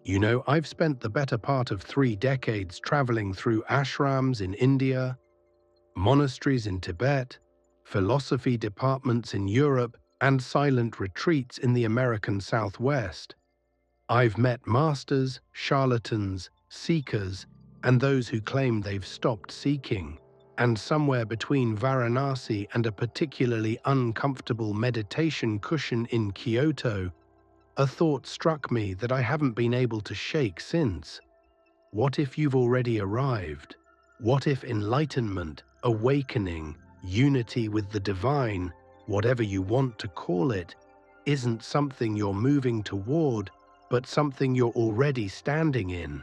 You know, I've spent the better part of 3 decades traveling through ashrams in India, monasteries in Tibet, philosophy departments in Europe, and silent retreats in the American Southwest. I've met masters, charlatans, seekers, and those who claim they've stopped seeking. And somewhere between Varanasi and a particularly uncomfortable meditation cushion in Kyoto, a thought struck me that I haven't been able to shake since. What if you've already arrived? What if enlightenment, awakening, unity with the divine, whatever you want to call it, isn't something you're moving toward, but something you're already standing in?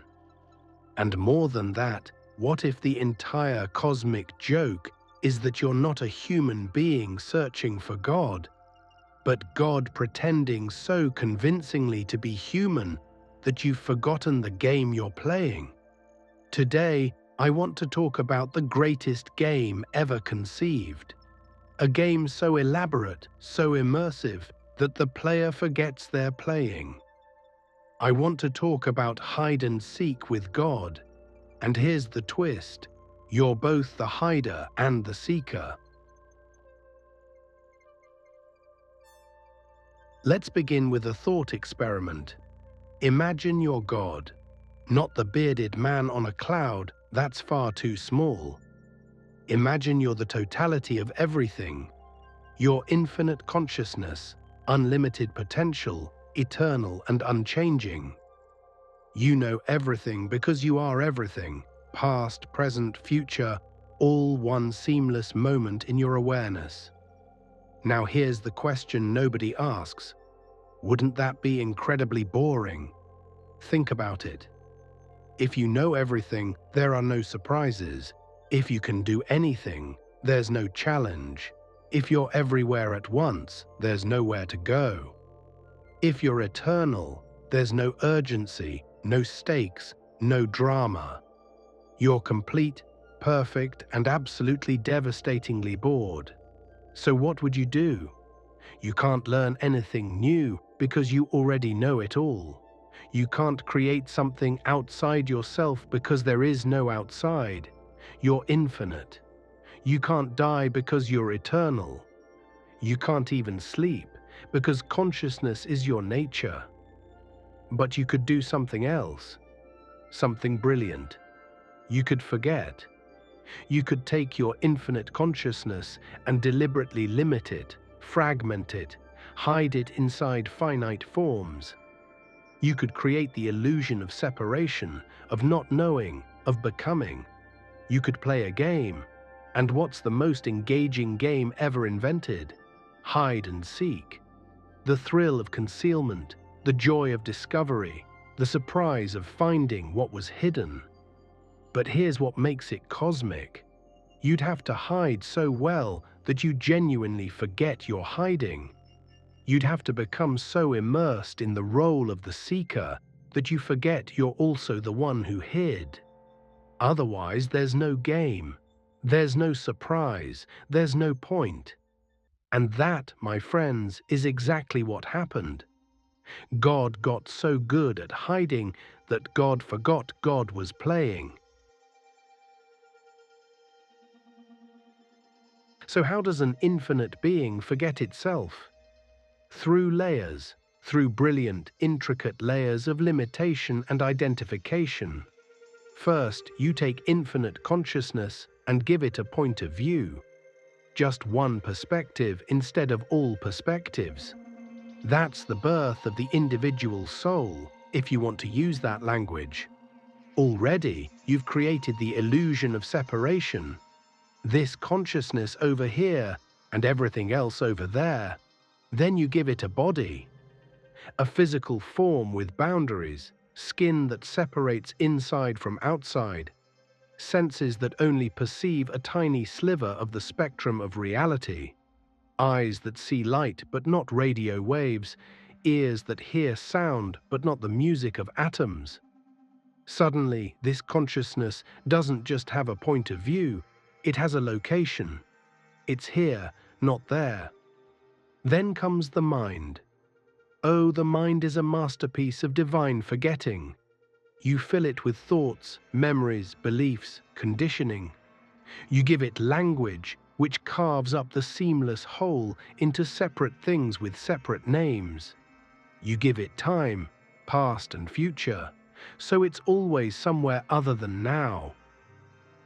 And more than that, what if the entire cosmic joke is that you're not a human being searching for God, but God pretending so convincingly to be human that you've forgotten the game you're playing? Today, I want to talk about the greatest game ever conceived. A game so elaborate, so immersive, that the player forgets they're playing. I want to talk about hide and seek with God. And here's the twist: you're both the hider and the seeker. Let's begin with a thought experiment. Imagine you're God. Not the bearded man on a cloud, that's far too small. Imagine you're the totality of everything. Your infinite consciousness, unlimited potential, eternal and unchanging. You know everything because you are everything, past, present, future, all one seamless moment in your awareness. Now here's the question nobody asks. Wouldn't that be incredibly boring? Think about it. If you know everything, there are no surprises. If you can do anything, there's no challenge. If you're everywhere at once, there's nowhere to go. If you're eternal, there's no urgency, no stakes, no drama. You're complete, perfect, and absolutely devastatingly bored. So what would you do? You can't learn anything new because you already know it all. You can't create something outside yourself because there is no outside. You're infinite. You can't die because you're eternal. You can't even sleep because consciousness is your nature. But you could do something else, something brilliant. You could forget. You could take your infinite consciousness and deliberately limit it, fragment it, hide it inside finite forms. You could create the illusion of separation, of not knowing, of becoming. You could play a game. And what's the most engaging game ever invented? Hide and seek. The thrill of concealment, the joy of discovery, the surprise of finding what was hidden. But here's what makes it cosmic. You'd have to hide so well that you genuinely forget you're hiding. You'd have to become so immersed in the role of the seeker that you forget you're also the one who hid. Otherwise, there's no game. There's no surprise. There's no point. And that, my friends, is exactly what happened. God got so good at hiding that God forgot God was playing. So how does an infinite being forget itself? Through layers, through brilliant, intricate layers of limitation and identification. First, you take infinite consciousness and give it a point of view. Just one perspective instead of all perspectives. That's the birth of the individual soul, if you want to use that language. Already, you've created the illusion of separation. This consciousness over here and everything else over there. Then you give it a body, a physical form with boundaries, skin that separates inside from outside, senses that only perceive a tiny sliver of the spectrum of reality, eyes that see light but not radio waves, ears that hear sound but not the music of atoms. Suddenly, this consciousness doesn't just have a point of view, it has a location. It's here, not there. Then comes the mind. Oh, the mind is a masterpiece of divine forgetting. You fill it with thoughts, memories, beliefs, conditioning. You give it language, which carves up the seamless whole into separate things with separate names. You give it time, past and future, so it's always somewhere other than now.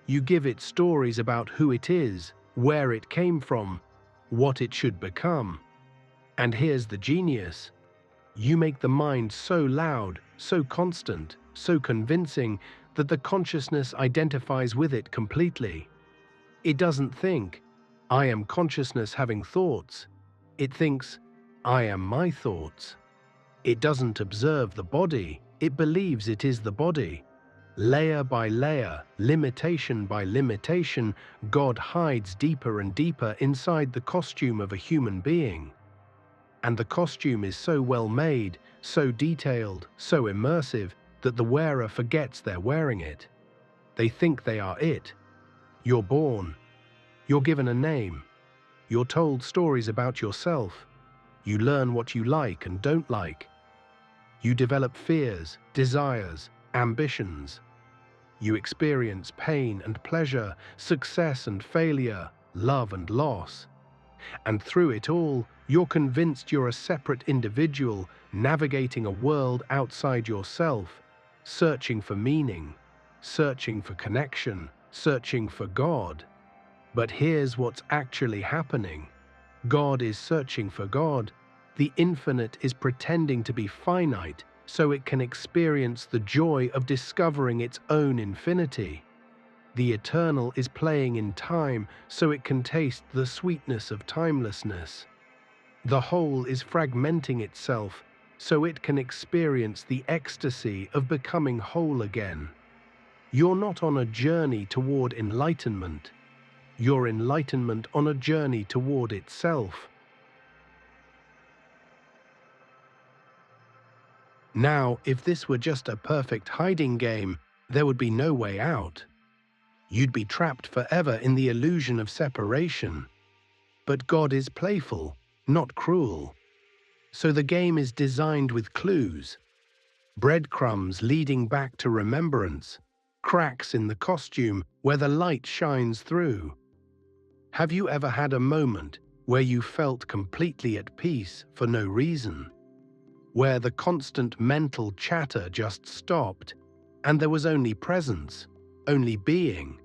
You give it stories about who it is, where it came from, what it should become. And here's the genius. You make the mind so loud, so constant, so convincing that the consciousness identifies with it completely. It doesn't think, I am consciousness having thoughts. It thinks, I am my thoughts. It doesn't observe the body, it believes it is the body. Layer by layer, limitation by limitation, God hides deeper and deeper inside the costume of a human being. And the costume is so well made, so detailed, so immersive, that the wearer forgets they're wearing it. They think they are it. You're born. You're given a name. You're told stories about yourself. You learn what you like and don't like. You develop fears, desires, ambitions. You experience pain and pleasure, success and failure, love and loss. And through it all, you're convinced you're a separate individual navigating a world outside yourself, searching for meaning, searching for connection, searching for God. But here's what's actually happening. God is searching for God. The infinite is pretending to be finite so it can experience the joy of discovering its own infinity. The eternal is playing in time so it can taste the sweetness of timelessness. The whole is fragmenting itself so it can experience the ecstasy of becoming whole again. You're not on a journey toward enlightenment. You're enlightenment on a journey toward itself. Now, if this were just a perfect hiding game, there would be no way out. You'd be trapped forever in the illusion of separation. But God is playful, not cruel. So the game is designed with clues, breadcrumbs leading back to remembrance, cracks in the costume where the light shines through. Have you ever had a moment where you felt completely at peace for no reason? Where the constant mental chatter just stopped, and there was only presence, only being?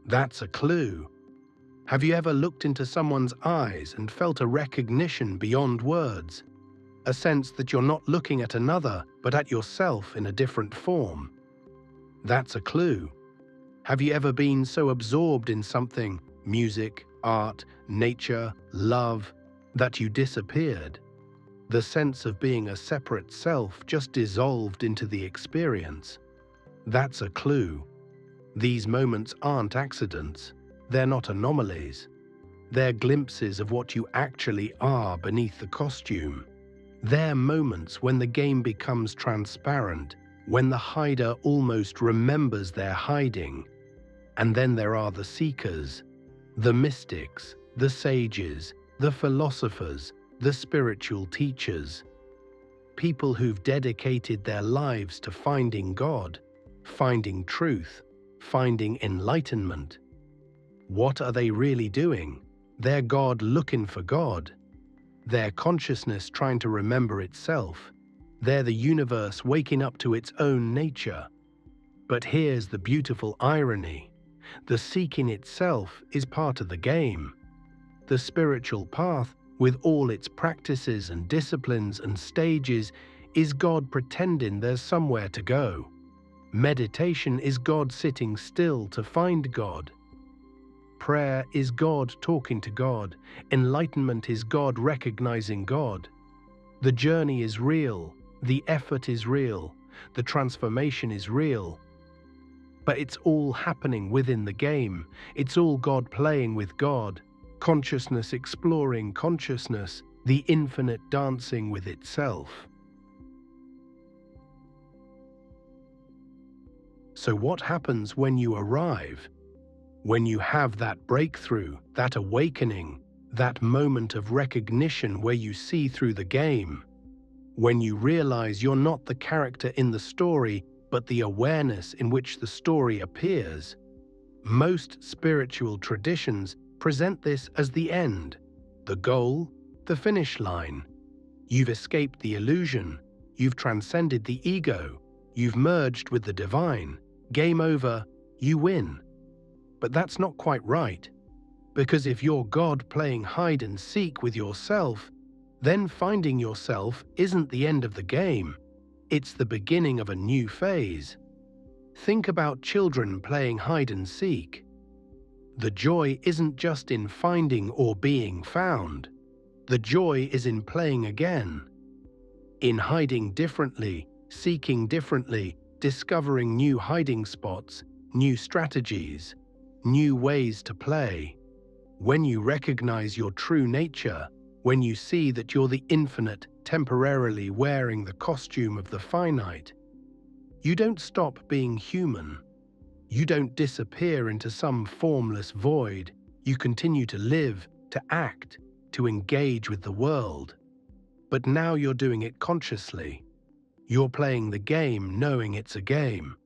That's a clue. Have you ever looked into someone's eyes and felt a recognition beyond words? A sense that you're not looking at another, but at yourself in a different form? That's a clue. Have you ever been so absorbed in something, music, art, nature, love, that you disappeared? The sense of being a separate self just dissolved into the experience. That's a clue. These moments aren't accidents. They're not anomalies. They're glimpses of what you actually are beneath the costume. They're moments when the game becomes transparent, when the hider almost remembers they're hiding. And then there are the seekers, the mystics, the sages, the philosophers, the spiritual teachers. People who've dedicated their lives to finding God, finding truth, finding enlightenment. What are they really doing? They're God looking for God. They're consciousness trying to remember itself. They're the universe waking up to its own nature. But here's the beautiful irony. The seeking itself is part of the game. The spiritual path, with all its practices and disciplines and stages, is God pretending there's somewhere to go. Meditation is God sitting still to find God. Prayer is God talking to God. Enlightenment is God recognizing God. The journey is real. The effort is real. The transformation is real. But it's all happening within the game. It's all God playing with God. Consciousness exploring consciousness. The infinite dancing with itself. So what happens when you arrive? When you have that breakthrough, that awakening, that moment of recognition where you see through the game? when you realize you're not the character in the story, but the awareness in which the story appears. Most spiritual traditions present this as the end, the goal, the finish line. You've escaped the illusion, you've transcended the ego, you've merged with the divine. Game over, you win. But that's not quite right, because if you're God playing hide and seek with yourself, then finding yourself isn't the end of the game, it's the beginning of a new phase. Think about children playing hide and seek. The joy isn't just in finding or being found. The joy is in playing again, in hiding differently, seeking differently, discovering new hiding spots, new strategies, new ways to play. When you recognize your true nature, when you see that you're the infinite temporarily wearing the costume of the finite, you don't stop being human. You don't disappear into some formless void. You continue to live, to act, to engage with the world. But now you're doing it consciously. You're playing the game knowing it's a game.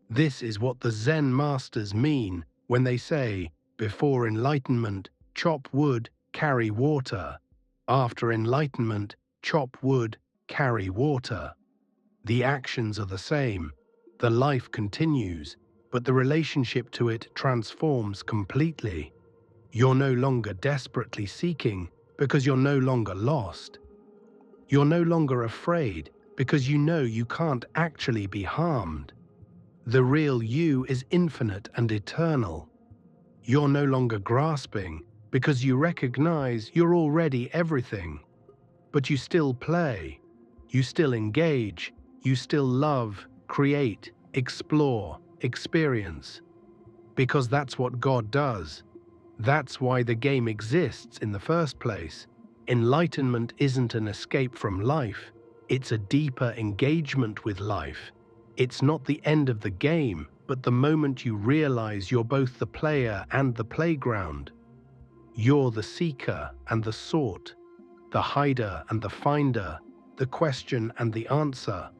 This is what the Zen masters mean when they say, before enlightenment, chop wood, carry water. After enlightenment, chop wood, carry water. The actions are the same. The life continues, but the relationship to it transforms completely. You're no longer desperately seeking because you're no longer lost. You're no longer afraid because you know you can't actually be harmed. The real you is infinite and eternal. You're no longer grasping because you recognize you're already everything. But you still play, you still engage, you still love, create, explore, experience. Because that's what God does. That's why the game exists in the first place. Enlightenment isn't an escape from life, it's a deeper engagement with life. It's not the end of the game, but the moment you realize you're both the player and the playground. You're the seeker and the sought, the hider and the finder, the question and the answer.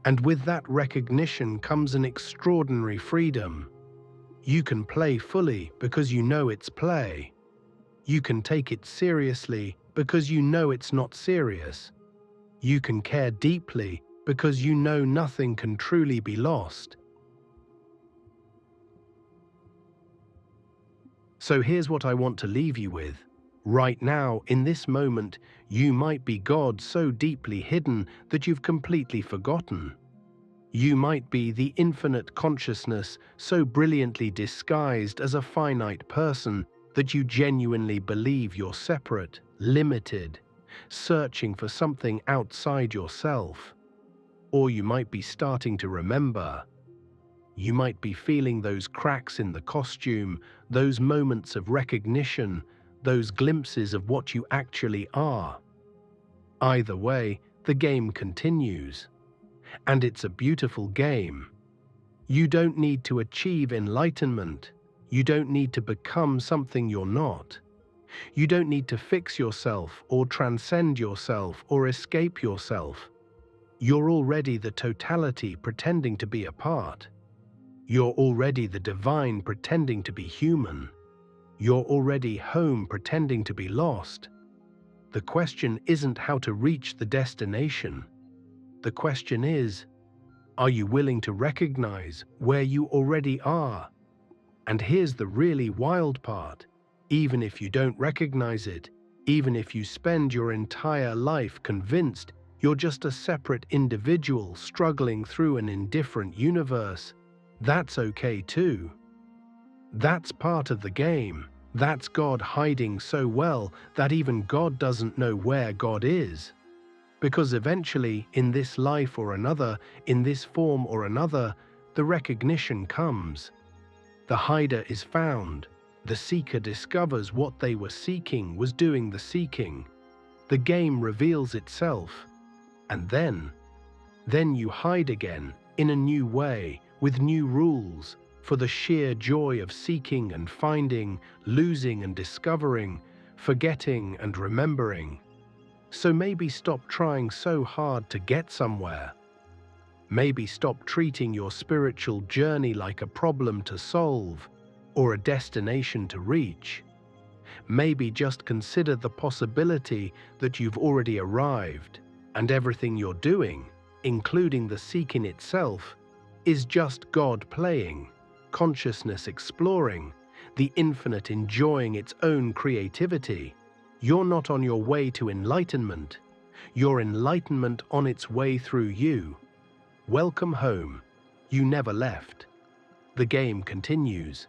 And with that recognition comes an extraordinary freedom. You can play fully because you know it's play. You can take it seriously because you know it's not serious. You can care deeply because you know nothing can truly be lost. So here's what I want to leave you with. Right now, in this moment, you might be God so deeply hidden that you've completely forgotten. You might be the infinite consciousness so brilliantly disguised as a finite person that you genuinely believe you're separate, limited, searching for something outside yourself. Or you might be starting to remember. You might be feeling those cracks in the costume, those moments of recognition, those glimpses of what you actually are. Either way, the game continues. And it's a beautiful game. You don't need to achieve enlightenment. You don't need to become something you're not. You don't need to fix yourself or transcend yourself or escape yourself. You're already the totality pretending to be a part. You're already the divine pretending to be human. You're already home pretending to be lost. The question isn't how to reach the destination. The question is, are you willing to recognize where you already are? And here's the really wild part. Even if you don't recognize it, even if you spend your entire life convinced you're just a separate individual struggling through an indifferent universe, that's okay too. That's part of the game. That's God hiding so well that even God doesn't know where God is. Because eventually, in this life or another, in this form or another, the recognition comes. The hider is found. The seeker discovers what they were seeking was doing the seeking. The game reveals itself. And then you hide again, in a new way, with new rules, for the sheer joy of seeking and finding, losing and discovering, forgetting and remembering. So maybe stop trying so hard to get somewhere. Maybe stop treating your spiritual journey like a problem to solve or a destination to reach. Maybe just consider the possibility that you've already arrived, and everything you're doing, including the seeking itself, is just God playing, consciousness exploring, the infinite enjoying its own creativity. You're not on your way to enlightenment. Your enlightenment on its way through you. Welcome home. You never left. The game continues.